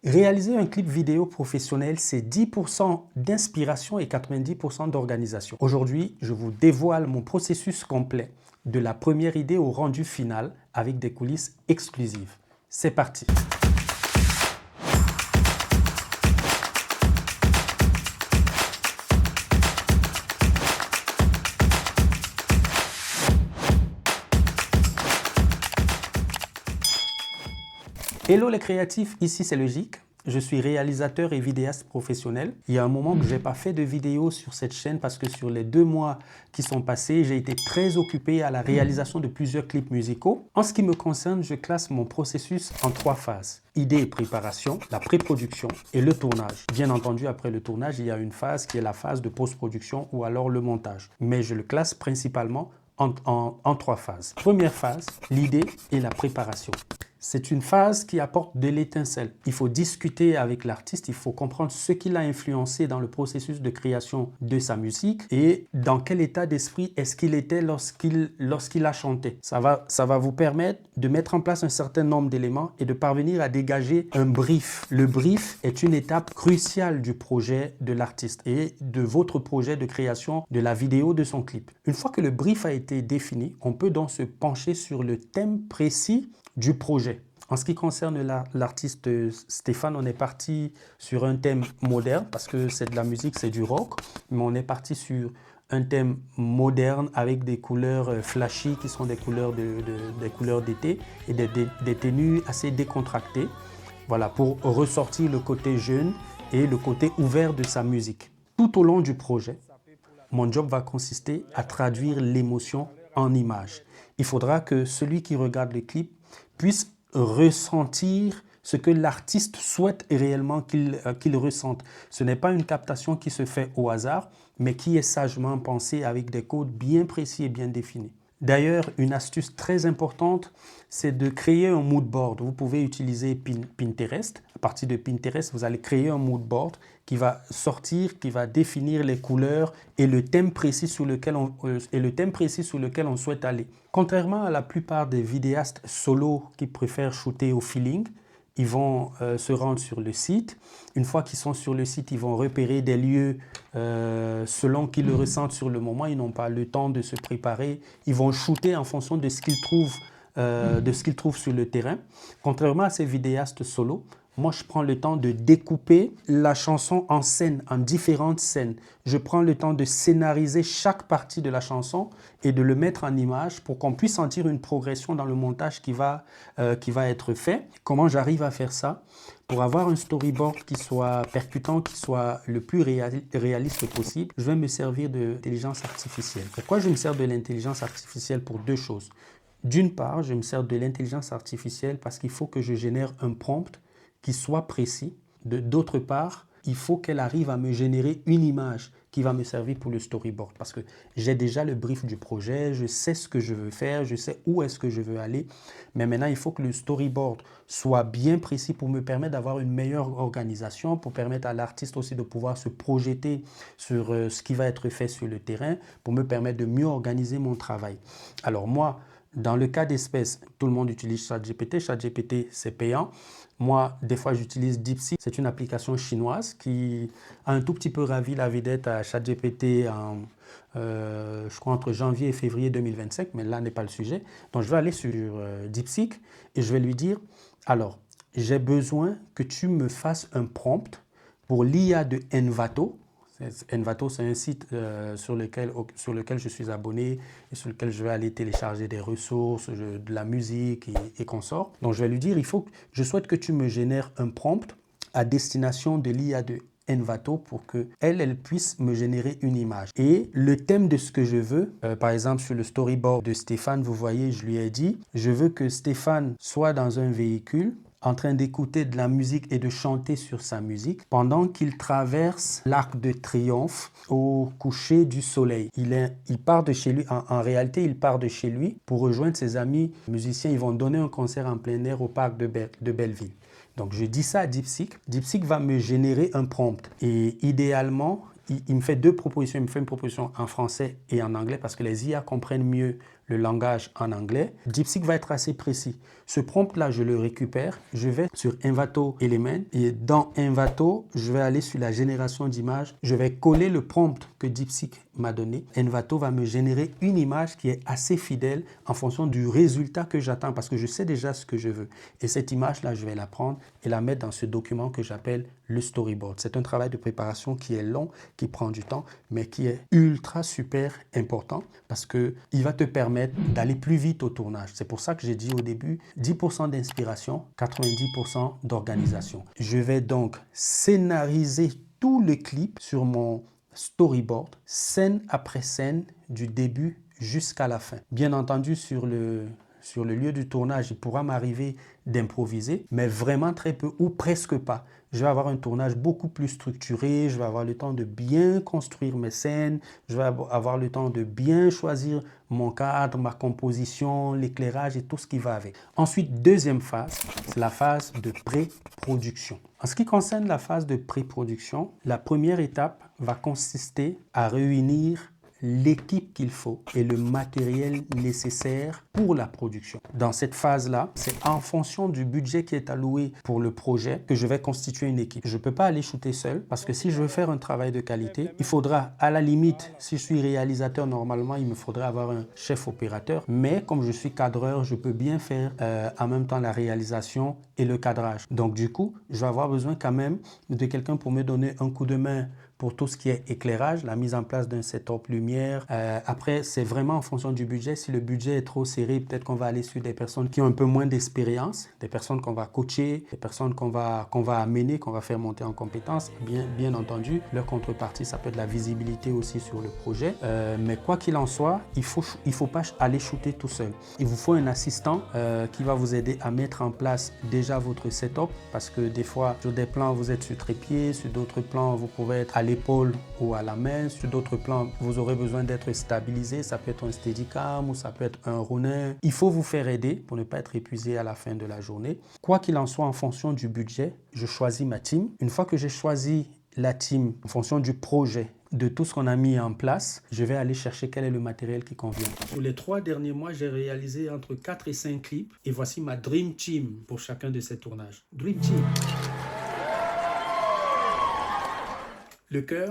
Réaliser un clip vidéo professionnel, c'est 10% d'inspiration et 90% d'organisation. Aujourd'hui, je vous dévoile mon processus complet de la première idée au rendu final avec des coulisses exclusives. C'est parti! Hello les créatifs, ici c'est Logique. Je suis réalisateur et vidéaste professionnel. Il y a un moment que je n'ai pas fait de vidéo sur cette chaîne parce que sur les 2 mois qui sont passés, j'ai été très occupé à la réalisation de plusieurs clips musicaux. En ce qui me concerne, je classe mon processus en 3 phases. Idée et préparation, la pré-production et le tournage. Bien entendu, après le tournage, il y a une phase qui est la phase de post-production ou alors le montage. Mais je le classe principalement en 3 phases. Première phase, l'idée et la préparation. C'est une phase qui apporte de l'étincelle. Il faut discuter avec l'artiste, il faut comprendre ce qui l'a influencé dans le processus de création de sa musique et dans quel état d'esprit est-ce qu'il était lorsqu'il a chanté. Ça va vous permettre de mettre en place un certain nombre d'éléments et de parvenir à dégager un brief. Le brief est une étape cruciale du projet de l'artiste et de votre projet de création de la vidéo de son clip. Une fois que le brief a été défini, on peut donc se pencher sur le thème précis du projet. En ce qui concerne l'artiste Stéphane, on est parti sur un thème moderne parce que c'est de la musique, c'est du rock, mais on est parti sur un thème moderne avec des couleurs flashy qui sont des couleurs d'été et des tenues assez décontractées. Voilà, pour ressortir le côté jeune et le côté ouvert de sa musique. Tout au long du projet, mon job va consister à traduire l'émotion en images. Il faudra que celui qui regarde le clip puisse ressentir ce que l'artiste souhaite réellement qu'il ressente. Ce n'est pas une captation qui se fait au hasard, mais qui est sagement pensée avec des codes bien précis et bien définis. D'ailleurs, une astuce très importante, c'est de créer un mood board. Vous pouvez utiliser Pinterest. À partir de Pinterest, vous allez créer un mood board qui va sortir, qui va définir les couleurs et le thème précis sur lequel on souhaite aller. Contrairement à la plupart des vidéastes solo qui préfèrent shooter au feeling, ils vont se rendre sur le site. Une fois qu'ils sont sur le site, ils vont repérer des lieux selon qu'ils le ressentent sur le moment. Ils n'ont pas le temps de se préparer. Ils vont shooter en fonction de ce qu'ils trouvent sur le terrain. Contrairement à ces vidéastes solo, moi, je prends le temps de découper la chanson en scènes, en différentes scènes. Je prends le temps de scénariser chaque partie de la chanson et de le mettre en image pour qu'on puisse sentir une progression dans le montage qui va être fait. Comment j'arrive à faire ça? Pour avoir un storyboard qui soit percutant, qui soit le plus réaliste possible, je vais me servir de l'intelligence artificielle. Pourquoi je me sers de l'intelligence artificielle? Pour 2 choses. D'une part, je me sers de l'intelligence artificielle parce qu'il faut que je génère un prompt qui soit précis. D'autre part, il faut qu'elle arrive à me générer une image qui va me servir pour le storyboard parce que j'ai déjà le brief du projet, je sais ce que je veux faire, je sais où est-ce que je veux aller. Mais maintenant, il faut que le storyboard soit bien précis pour me permettre d'avoir une meilleure organisation, pour permettre à l'artiste aussi de pouvoir se projeter sur ce qui va être fait sur le terrain, pour me permettre de mieux organiser mon travail. Alors moi, dans le cas d'espèce, tout le monde utilise ChatGPT. ChatGPT, c'est payant. Moi, des fois, j'utilise DeepSeek. C'est une application chinoise qui a un tout petit peu ravi la vedette à ChatGPT je crois entre janvier et février 2025, mais là n'est pas le sujet. Donc, je vais aller sur DeepSeek et je vais lui dire, alors, j'ai besoin que tu me fasses un prompt pour l'IA de Envato. Envato, c'est un site sur lequel je suis abonné et sur lequel je vais aller télécharger des ressources, de la musique et consorts. Donc, je vais lui dire, je souhaite que tu me génères un prompt à destination de l'IA de Envato pour qu'elle puisse me générer une image. Et le thème de ce que je veux, par exemple sur le storyboard de Stéphane, vous voyez, je lui ai dit, je veux que Stéphane soit dans un véhicule en train d'écouter de la musique et de chanter sur sa musique pendant qu'il traverse l'Arc de Triomphe au coucher du soleil. Il part de chez lui, en réalité, il part de chez lui pour rejoindre ses amis musiciens. Ils vont donner un concert en plein air au parc de Belleville. Donc, je dis ça à DeepSeek. DeepSeek va me générer un prompt. Et idéalement, il me fait 2 propositions. Il me fait une proposition en français et en anglais parce que les IA comprennent mieux le langage en anglais. DeepSeek va être assez précis. Ce prompt-là, je le récupère. Je vais sur Envato Element et dans Envato, je vais aller sur la génération d'images. Je vais coller le prompt que DeepSeek m'a donné. Envato va me générer une image qui est assez fidèle en fonction du résultat que j'attends parce que je sais déjà ce que je veux. Et cette image-là, je vais la prendre et la mettre dans ce document que j'appelle le storyboard. C'est un travail de préparation qui est long, qui prend du temps, mais qui est ultra super important parce qu'il va te permettre d'aller plus vite au tournage. C'est pour ça que j'ai dit au début, 10% d'inspiration, 90% d'organisation. Je vais donc scénariser tout le clip sur mon storyboard, scène après scène, du début jusqu'à la fin. Bien entendu, sur le lieu du tournage, il pourra m'arriver d'improviser, mais vraiment très peu ou presque pas. Je vais avoir un tournage beaucoup plus structuré, je vais avoir le temps de bien construire mes scènes, je vais avoir le temps de bien choisir mon cadre, ma composition, l'éclairage et tout ce qui va avec. Ensuite, deuxième phase, c'est la phase de pré-production. En ce qui concerne la phase de pré-production, la première étape va consister à réunir l'équipe qu'il faut et le matériel nécessaire pour la production. Dans cette phase-là, c'est en fonction du budget qui est alloué pour le projet que je vais constituer une équipe. Je ne peux pas aller shooter seul parce que si je veux faire un travail de qualité, il faudra, à la limite, si je suis réalisateur, normalement, il me faudrait avoir un chef opérateur. Mais comme je suis cadreur, je peux bien faire en même temps la réalisation et le cadrage. Donc du coup, je vais avoir besoin quand même de quelqu'un pour me donner un coup de main pour tout ce qui est éclairage, la mise en place d'un setup lumière. Après, c'est vraiment en fonction du budget. Si le budget est trop serré, peut-être qu'on va aller sur des personnes qui ont un peu moins d'expérience, des personnes qu'on va coacher, des personnes qu'on va amener, qu'on va faire monter en compétences. Bien entendu, leur contrepartie, ça peut être la visibilité aussi sur le projet. Mais quoi qu'il en soit, il faut pas aller shooter tout seul. Il vous faut un assistant qui va vous aider à mettre en place déjà votre setup parce que des fois, sur des plans, vous êtes sur trépied, sur d'autres plans, vous pouvez être à l'épaule ou à la main. Sur d'autres plans, vous aurez besoin d'être stabilisé. Ça peut être un Steadicam ou ça peut être un Ronin. Il faut vous faire aider pour ne pas être épuisé à la fin de la journée. Quoi qu'il en soit, en fonction du budget, je choisis ma team. Une fois que j'ai choisi la team en fonction du projet, de tout ce qu'on a mis en place, je vais aller chercher quel est le matériel qui convient. Sur les 3 derniers mois, j'ai réalisé entre 4 et 5 clips et voici ma Dream Team pour chacun de ces tournages. Dream Team. Le cœur,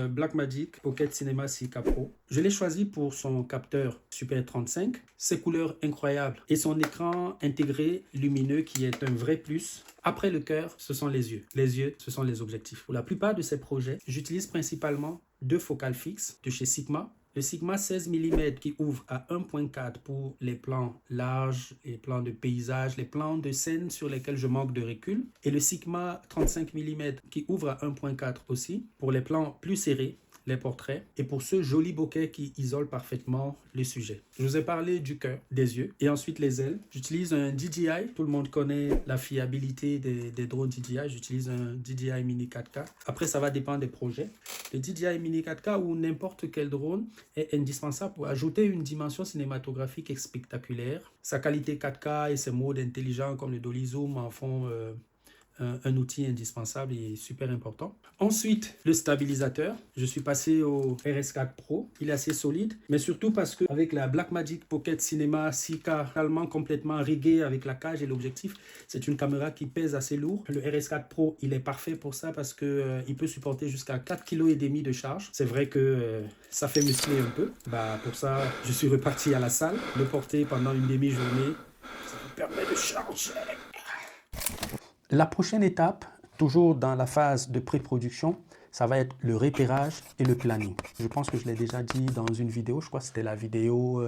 Blackmagic Pocket Cinema 6K Pro. Je l'ai choisi pour son capteur Super 35, ses couleurs incroyables et son écran intégré lumineux qui est un vrai plus. Après le cœur, ce sont les yeux. Les yeux, ce sont les objectifs. Pour la plupart de ces projets, j'utilise principalement 2 focales fixes de chez Sigma. Le Sigma 16 mm qui ouvre à 1.4 pour les plans larges, les plans de paysage, les plans de scène sur lesquels je manque de recul. Et le Sigma 35 mm qui ouvre à 1.4 aussi pour les plans plus serrés, les portraits, et pour ce joli bokeh qui isole parfaitement le sujet. Je vous ai parlé du cœur, des yeux, et ensuite les ailes. J'utilise un DJI, tout le monde connaît la fiabilité des drones DJI, j'utilise un DJI Mini 4K. Après, ça va dépendre des projets. Le DJI Mini 4K ou n'importe quel drone est indispensable pour ajouter une dimension cinématographique spectaculaire. Sa qualité 4K et ses modes intelligents comme le Dolly Zoom en font un outil indispensable et super important. Ensuite, le stabilisateur. Je suis passé au RS4 Pro. Il est assez solide, mais surtout parce qu'avec la Blackmagic Pocket Cinema 6K complètement rigué avec la cage et l'objectif, c'est une caméra qui pèse assez lourd. Le RS4 Pro, il est parfait pour ça parce qu'il peut supporter jusqu'à 4,5 kg de charge. C'est vrai que ça fait muscler un peu. Pour ça, je suis reparti à la salle. Le porter pendant une demi-journée, ça me permet de charger. La prochaine étape, toujours dans la phase de pré-production, ça va être le repérage et le planning. Je pense que je l'ai déjà dit dans une vidéo, je crois que c'était la vidéo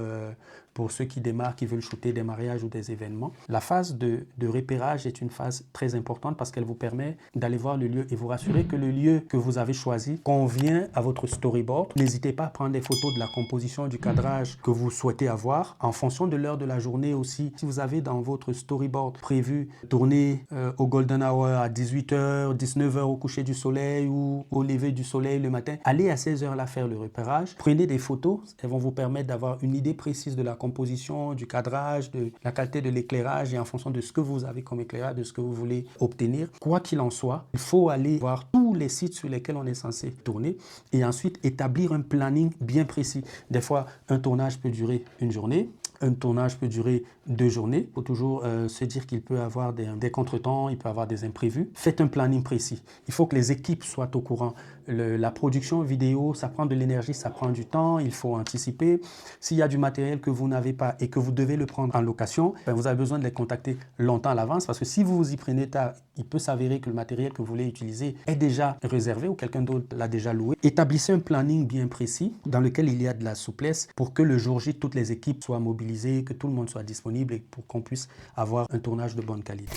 pour ceux qui démarrent, qui veulent shooter des mariages ou des événements. La phase de repérage est une phase très importante parce qu'elle vous permet d'aller voir le lieu et vous rassurer que le lieu que vous avez choisi convient à votre storyboard. N'hésitez pas à prendre des photos de la composition, du cadrage que vous souhaitez avoir en fonction de l'heure de la journée aussi. Si vous avez dans votre storyboard prévu tourner au golden hour à 18h, 19h au coucher du soleil ou au lever du soleil le matin, allez à ces heures-là faire le repérage. Prenez des photos, elles vont vous permettre d'avoir une idée précise de la composition, du cadrage, de la qualité de l'éclairage et en fonction de ce que vous avez comme éclairage, de ce que vous voulez obtenir. Quoi qu'il en soit, il faut aller voir tous les sites sur lesquels on est censé tourner et ensuite établir un planning bien précis. Des fois, un tournage peut durer une journée, Un tournage peut durer 2 journées. Il faut toujours se dire qu'il peut y avoir des contretemps, il peut y avoir des imprévus. Faites un planning précis. Il faut que les équipes soient au courant. La production vidéo, ça prend de l'énergie, ça prend du temps, il faut anticiper. S'il y a du matériel que vous n'avez pas et que vous devez le prendre en location, vous avez besoin de les contacter longtemps à l'avance parce que si vous vous y prenez tard, il peut s'avérer que le matériel que vous voulez utiliser est déjà réservé ou quelqu'un d'autre l'a déjà loué. Établissez un planning bien précis dans lequel il y a de la souplesse pour que le jour J, toutes les équipes soient mobilisées, que tout le monde soit disponible et pour qu'on puisse avoir un tournage de bonne qualité.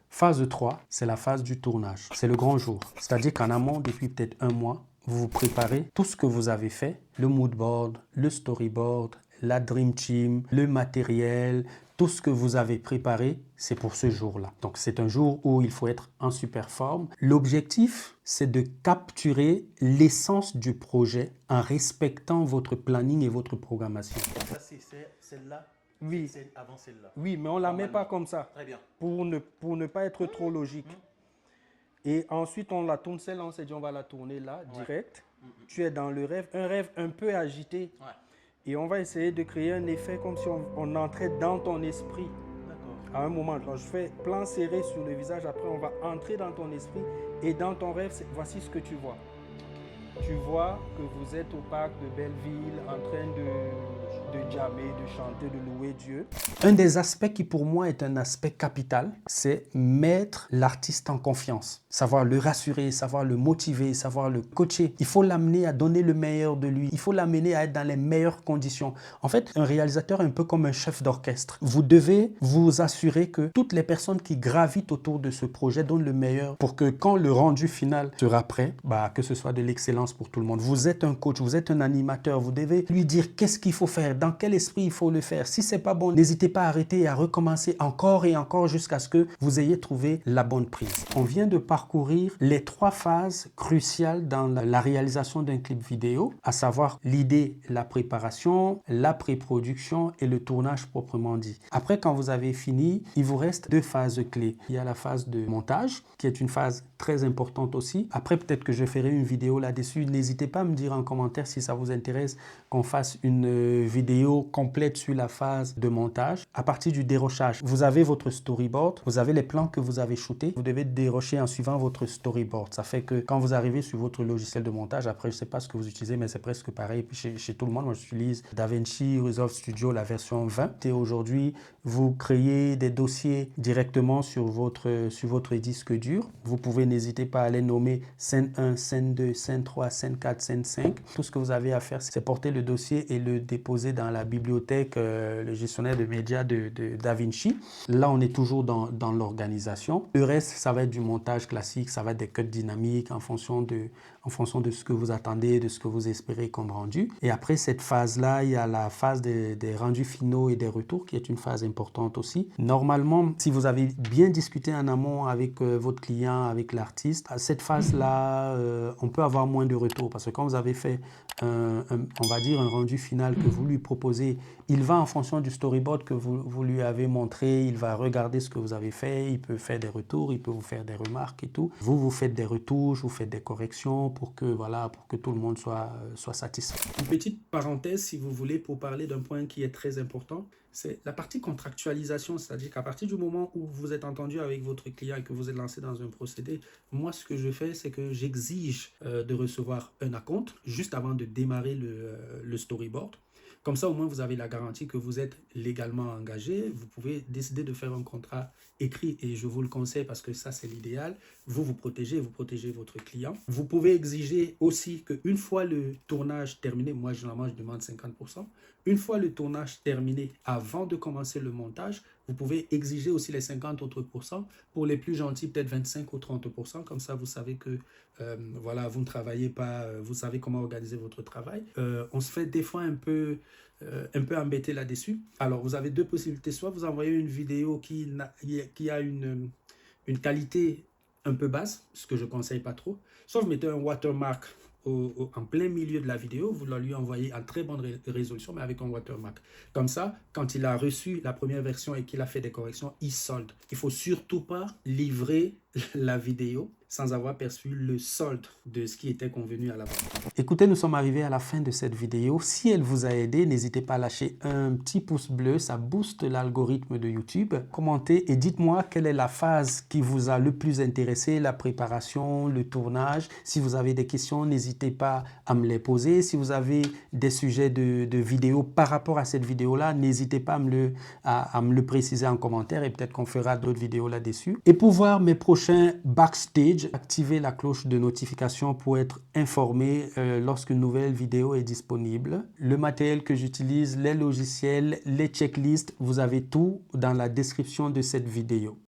Phase 3, c'est la phase du tournage. C'est le grand jour. C'est-à-dire qu'en amont, depuis peut-être un mois, vous vous préparez tout ce que vous avez fait, le mood board, le storyboard, la dream team, le matériel, tout ce que vous avez préparé, c'est pour ce jour-là. Donc, c'est un jour où il faut être en super forme. L'objectif, c'est de capturer l'essence du projet en respectant votre planning et votre programmation. Ça, c'est celle-là. Oui. C'est avant celle-là. Oui, mais on ne la met pas comme ça. Très bien. Pour ne pas être trop logique. Et ensuite, on la tourne, celle-là, on s'est dit, on va la tourner là, direct. Tu es dans le rêve, un rêve un peu agité. Ouais. Et on va essayer de créer un effet comme si on entrait dans ton esprit. D'accord. À un moment, quand je fais plan serré sur le visage, après on va entrer dans ton esprit et dans ton rêve, voici ce que tu vois. Tu vois que vous êtes au parc de Belleville en train de jammer, de chanter, de louer Dieu. Un des aspects qui pour moi est un aspect capital, c'est mettre l'artiste en confiance. Savoir le rassurer, savoir le motiver, savoir le coacher. Il faut l'amener à donner le meilleur de lui. Il faut l'amener à être dans les meilleures conditions. En fait, un réalisateur est un peu comme un chef d'orchestre. Vous devez vous assurer que toutes les personnes qui gravitent autour de ce projet donnent le meilleur pour que quand le rendu final sera prêt, que ce soit de l'excellence pour tout le monde. Vous êtes un coach, vous êtes un animateur, vous devez lui dire qu'est-ce qu'il faut faire, dans quel esprit il faut le faire. Si c'est pas bon, n'hésitez pas à arrêter et à recommencer encore et encore jusqu'à ce que vous ayez trouvé la bonne prise. On vient de parcourir les 3 phases cruciales dans la réalisation d'un clip vidéo, à savoir l'idée, la préparation, la pré-production et le tournage proprement dit. Après, quand vous avez fini, il vous reste 2 phases clés. Il y a la phase de montage, qui est une phase très importante aussi. Après, peut-être que je ferai une vidéo là-dessus. N'hésitez pas à me dire en commentaire si ça vous intéresse qu'on fasse une vidéo complète sur la phase de montage. À partir du dérochage, vous avez votre storyboard, vous avez les plans que vous avez shootés. Vous devez dérocher en suivant votre storyboard. Ça fait que quand vous arrivez sur votre logiciel de montage, après, je ne sais pas ce que vous utilisez, mais c'est presque pareil chez tout le monde. Moi, j'utilise DaVinci Resolve Studio, la version 20. Et aujourd'hui, vous créez des dossiers directement sur votre disque dur. Vous pouvez, n'hésitez pas à les nommer scène 1, scène 2, scène 3, scène 4, scène 5. Tout ce que vous avez à faire, c'est porter le dossier et le déposer dans la bibliothèque, le gestionnaire de médias de DaVinci. Là, on est toujours dans l'organisation. Le reste, ça va être du montage classique, ça va être des cuts dynamiques en fonction de ce que vous attendez, de ce que vous espérez comme rendu. Et après cette phase-là, il y a la phase des rendus finaux et des retours qui est une phase importante aussi. Normalement, si vous avez bien discuté en amont avec votre client, avec l'artiste, à cette phase-là, on peut avoir moins de retours parce que quand vous avez fait on va dire un rendu final que vous lui proposez, il va en fonction du storyboard que vous lui avez montré, il va regarder ce que vous avez fait, il peut faire des retours, il peut vous faire des remarques et tout. Vous faites des retouches, vous faites des corrections pour que tout le monde soit satisfait. Une petite parenthèse, si vous voulez, pour parler d'un point qui est très important, c'est la partie contractualisation, c'est-à-dire qu'à partir du moment où vous êtes entendu avec votre client et que vous êtes lancé dans un procédé, moi, ce que je fais, c'est que j'exige de recevoir un acompte juste avant de démarrer le storyboard. Comme ça, au moins, vous avez la garantie que vous êtes légalement engagé. Vous pouvez décider de faire un contrat écrit et je vous le conseille parce que ça, c'est l'idéal. Vous protégez votre client. Vous pouvez exiger aussi qu'une fois le tournage terminé, moi, généralement, je demande 50%. Une fois le tournage terminé, avant de commencer le montage, vous pouvez exiger aussi les 50 autres pourcents. Pour les plus gentils, peut-être 25 ou 30%. Comme ça, vous savez que vous ne travaillez pas, vous savez comment organiser votre travail. On se fait des fois un peu embêté là-dessus. Alors, vous avez 2 possibilités. Soit vous envoyez une vidéo qui a une qualité un peu basse, ce que je ne conseille pas trop. Soit vous mettez un watermark en plein milieu de la vidéo, vous la lui envoyez en très bonne résolution, mais avec un watermark. Comme ça, quand il a reçu la première version et qu'il a fait des corrections, il solde. Il ne faut surtout pas livrer la vidéo sans avoir perçu le solde de ce qui était convenu à l'avance. Écoutez, nous sommes arrivés à la fin de cette vidéo. Si elle vous a aidé, n'hésitez pas à lâcher un petit pouce bleu, ça booste l'algorithme de YouTube. Commentez et dites-moi quelle est la phase qui vous a le plus intéressé, la préparation, le tournage. Si vous avez des questions, n'hésitez pas à me les poser. Si vous avez des sujets de vidéos par rapport à cette vidéo-là, n'hésitez pas à me le préciser en commentaire et peut-être qu'on fera d'autres vidéos là-dessus. Et pour voir mes prochains backstage, activez la cloche de notification pour être informé lorsqu'une nouvelle vidéo est disponible. Le matériel que j'utilise, les logiciels, les checklists, vous avez tout dans la description de cette vidéo.